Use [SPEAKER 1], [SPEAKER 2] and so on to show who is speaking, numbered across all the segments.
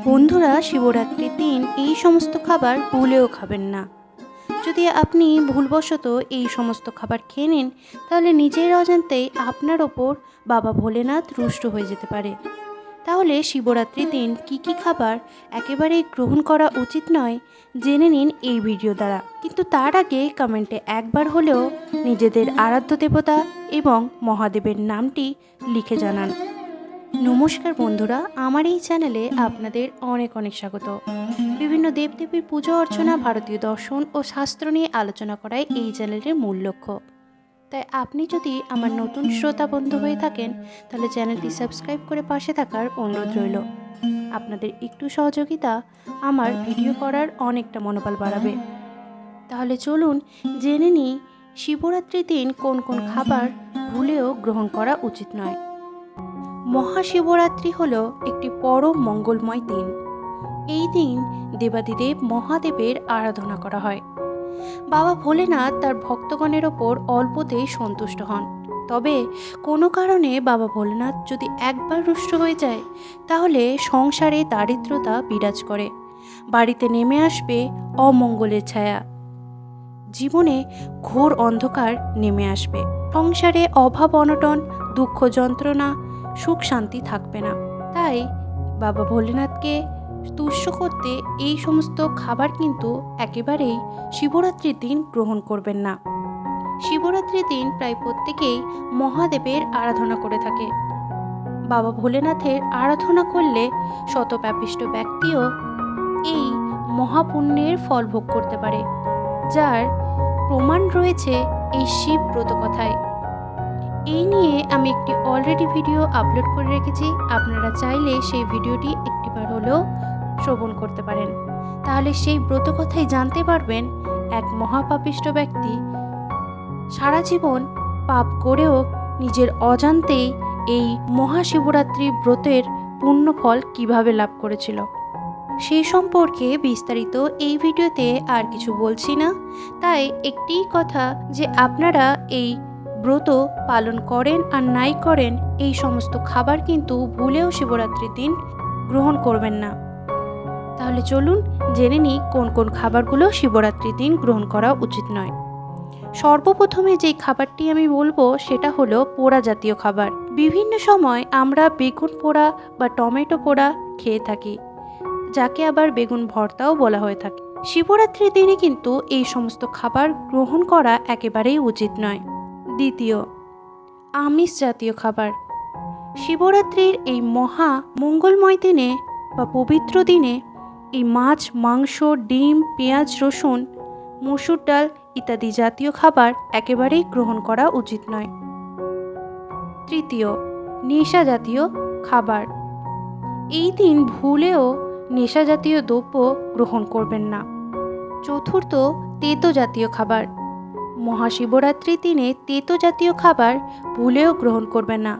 [SPEAKER 1] বন্ধুরা, শিবরাত্রির দিন এই সমস্ত খাবার ভুলেও খাবেন না। যদি আপনি ভুলবশত এই সমস্ত খাবার খেয়ে নেন, তাহলে নিজের অজান্তেই আপনার ওপর বাবা ভোলেনাথ রুষ্ট হয়ে যেতে পারে। তাহলে শিবরাত্রির দিন কি কি খাবার একেবারেই গ্রহণ করা উচিত নয়, জেনে নিন এই ভিডিও দ্বারা। কিন্তু তার আগে কমেন্টে একবার হলেও নিজেদের আরাধ্য দেবতা এবং মহাদেবের নামটি লিখে জানান। নমস্কার বন্ধুরা, আমার এই চ্যানেলে আপনাদের অনেক অনেক স্বাগত। বিভিন্ন দেবদেবীর পুজো অর্চনা, ভারতীয় দর্শন ও শাস্ত্র নিয়ে আলোচনা করাই এই চ্যানেলের মূল লক্ষ্য। তাই আপনি যদি আমার নতুন শ্রোতা বন্ধু হয়ে থাকেন, তাহলে চ্যানেলটি সাবস্ক্রাইব করে পাশে থাকার অনুরোধ রইল। আপনাদের একটু সহযোগিতা আমার ভিডিও করার অনেকটা মনোবল বাড়াবে। তাহলে চলুন জেনে নিই শিবরাত্রির দিন কোন কোন খাবার ভুলেও গ্রহণ করা উচিত নয়। মহাশিবরাত্রি হল একটি পরম মঙ্গলময় দিন। এই দিন দেবাদিদেব মহাদেবের আরাধনা করা হয়। বাবা ভোলেনাথ তার ভক্তগণের ওপর অল্পতেই সন্তুষ্ট হন। তবে কোনো কারণে বাবা ভোলেনাথ যদি একবার রুষ্ট হয়ে যায়, তাহলে সংসারে দারিদ্রতা বিরাজ করে, বাড়িতে নেমে আসবে অমঙ্গলের ছায়া, জীবনে ঘোর অন্ধকার নেমে আসবে, সংসারে অভাব অনটন, দুঃখ যন্ত্রণা, সুখ শান্তি থাকবে না। তাই বাবা ভোলেনাথকে তুষ্ট করতে এই সমস্ত খাবার কিন্তু একেবারেই শিবরাত্রির দিন গ্রহণ করবেন না। শিবরাত্রির দিন প্রায় প্রত্যেকেই মহাদেবের আরাধনা করে থাকে। বাবা ভোলেনাথের আরাধনা করলে শতপ্যাপিষ্ট ব্যক্তিও এই মহাপুণ্যের ফল ভোগ করতে পারে, যার প্রমাণ রয়েছে এই শিব ব্রত কথায়। এই নিয়ে আমি একটি অলরেডি ভিডিও আপলোড করে রেখেছি, আপনারা চাইলে সেই ভিডিওটি একটিবার হলেও শ্রবণ করতে পারেন। তাহলে সেই ব্রত কথাই জানতে পারবেন এক মহাপাপিষ্ট ব্যক্তি সারা জীবন পাপ করেও নিজের অজান্তেই এই মহাশিবরাত্রি ব্রতের পুণ্যফল কিভাবে লাভ করেছিল। সেই সম্পর্কে বিস্তারিত এই ভিডিওতে আর কিছু বলছি না। তাই একটিই কথা, যে আপনারা এই ব্রত পালন করেন আর নাই করেন, এই সমস্ত খাবার কিন্তু ভুলেও শিবরাত্রির দিন গ্রহণ করবেন না। তাহলে চলুন জেনে নিই কোন কোন খাবারগুলো শিবরাত্রির দিন গ্রহণ করা উচিত নয়। সর্বপ্রথমে যেই খাবারটি আমি বলবো সেটা হলো পোড়া জাতীয় খাবার। বিভিন্ন সময় আমরা বেগুন পোড়া বা টমেটো পোড়া খেয়ে থাকি, যাকে আবার বেগুন ভর্তাও বলা হয়ে থাকে। শিবরাত্রির দিনে কিন্তু এই সমস্ত খাবার গ্রহণ করা একেবারেই উচিত নয়। দ্বিতীয়, আমিষ জাতীয় খাবার। শিবরাত্রির এই মহা মঙ্গলময় দিনে বা পবিত্র দিনে এই মাছ, মাংস, ডিম, পেঁয়াজ, রসুন, মসুর ডাল ইত্যাদি জাতীয় খাবার একেবারেই গ্রহণ করা উচিত নয়। তৃতীয়, নেশা জাতীয় খাবার। এই দিন ভুলেও নেশা জাতীয় দ্রব্য গ্রহণ করবেন না। চতুর্থ, তেতো জাতীয় খাবার। মহাশিবরাত্রির দিনে তেতো জাতীয় খাবার ভুলেও গ্রহণ করবেন না।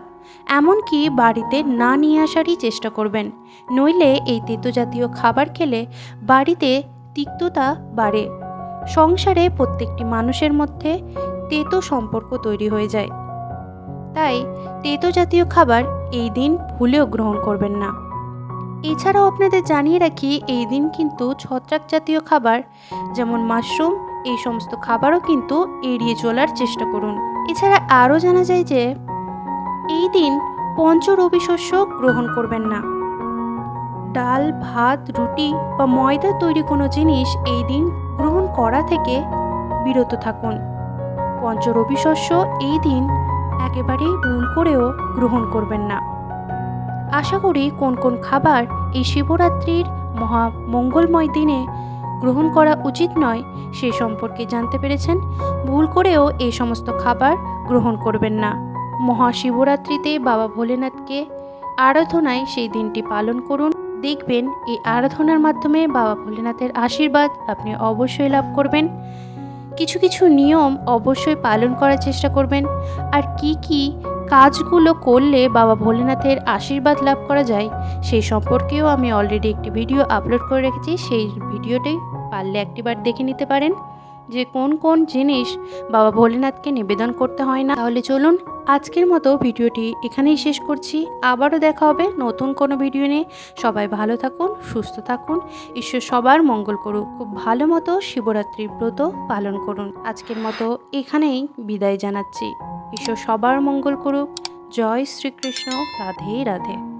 [SPEAKER 1] এমনকি বাড়িতে না নিয়ে আসারই চেষ্টা করবেন, নইলে এই তেতো জাতীয় খাবার খেলে বাড়িতে তিক্ততা বাড়ে, সংসারে প্রত্যেকটি মানুষের মধ্যে তেতো সম্পর্ক তৈরি হয়ে যায়। তাই তেতো জাতীয় খাবার এই দিন ভুলেও গ্রহণ করবেন না। এছাড়াও আপনাদের জানিয়ে রাখি, এই দিন কিন্তু ছত্রাক জাতীয় খাবার যেমন মাশরুম, এই সমস্ত খাবারও কিন্তু এড়িয়ে চলার চেষ্টা করুন। এছাড়া আরও জানা যায় যে এই দিন পঞ্চরবি শস্য গ্রহণ করবেন না। ডাল, ভাত, রুটি বা ময়দা তৈরি কোনো জিনিস এই দিন গ্রহণ করা থেকে বিরত থাকুন। পঞ্চরবি শস্য এই দিন একেবারেই ভুল করেও গ্রহণ করবেন না। আশা করি কোন কোন খাবার এই শিবরাত্রির মহা মঙ্গলময় দিনে গ্রহণ করা উচিত নয় সে সম্পর্কে জানতে পেরেছেন। ভুল করেও এই সমস্ত খাবার গ্রহণ করবেন না। মহাশিবরাত্রিতে বাবা ভোলেনাথকে আরাধনায় সেই দিনটি পালন করুন। দেখবেন এই আরাধনার মাধ্যমে বাবা ভোলেনাথের আশীর্বাদ আপনি অবশ্যই লাভ করবেন। কিছু কিছু নিয়ম অবশ্যই পালন করার চেষ্টা করবেন। আর কি কি কাজগুলো করলে বাবা ভোলেনাথের আশীর্বাদ লাভ করা যায় সেই সম্পর্কেও আমি অলরেডি একটি ভিডিও আপলোড করে রেখেছি, সেই ভিডিওটি পারলে একটিবার দেখে নিতে পারেন। যে কোন কোন জিনিস বাবা ভোলেনাথকে নিবেদন করতে হয় না। তাহলে চলুন আজকের মতো ভিডিওটি এখানেই শেষ করছি। আবারও দেখা হবে নতুন কোনো ভিডিও নিয়ে। সবাই ভালো থাকুন, সুস্থ থাকুন, ঈশ্বর সবার মঙ্গল করুক। খুব ভালো মতো শিবরাত্রির ব্রত পালন করুন। আজকের মতো এখানেই বিদায় জানাচ্ছি। ঈশ্বর সবার মঙ্গল করুক। জয় শ্রীকৃষ্ণ। রাধে রাধে।